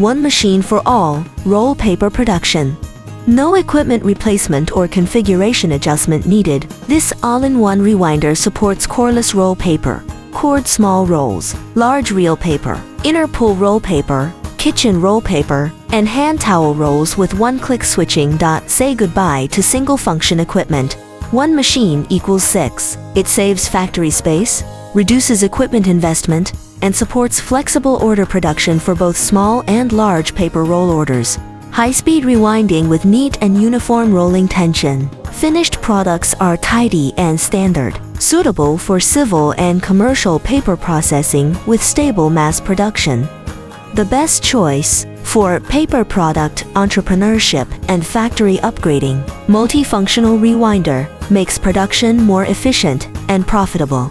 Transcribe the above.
one machine for all roll paper production. No equipment replacement or configuration adjustment needed. This all-in-one rewinder supports coreless roll paper, cord small rolls, large reel paper, inner pull roll paper, kitchen roll paper, and hand towel rolls with one-click switching. Say goodbye to single-function equipment. One machine equals 6. It saves factory space, reduces equipment investment, and supports flexible order production for both small and large paper roll orders. High-speed rewinding with neat and uniform rolling tension. Finished products are tidy and standard, suitable for civil and commercial paper processing with stable mass production. The best choice for paper product entrepreneurship and factory upgrading. Multifunctional rewinder makes production more efficient and profitable.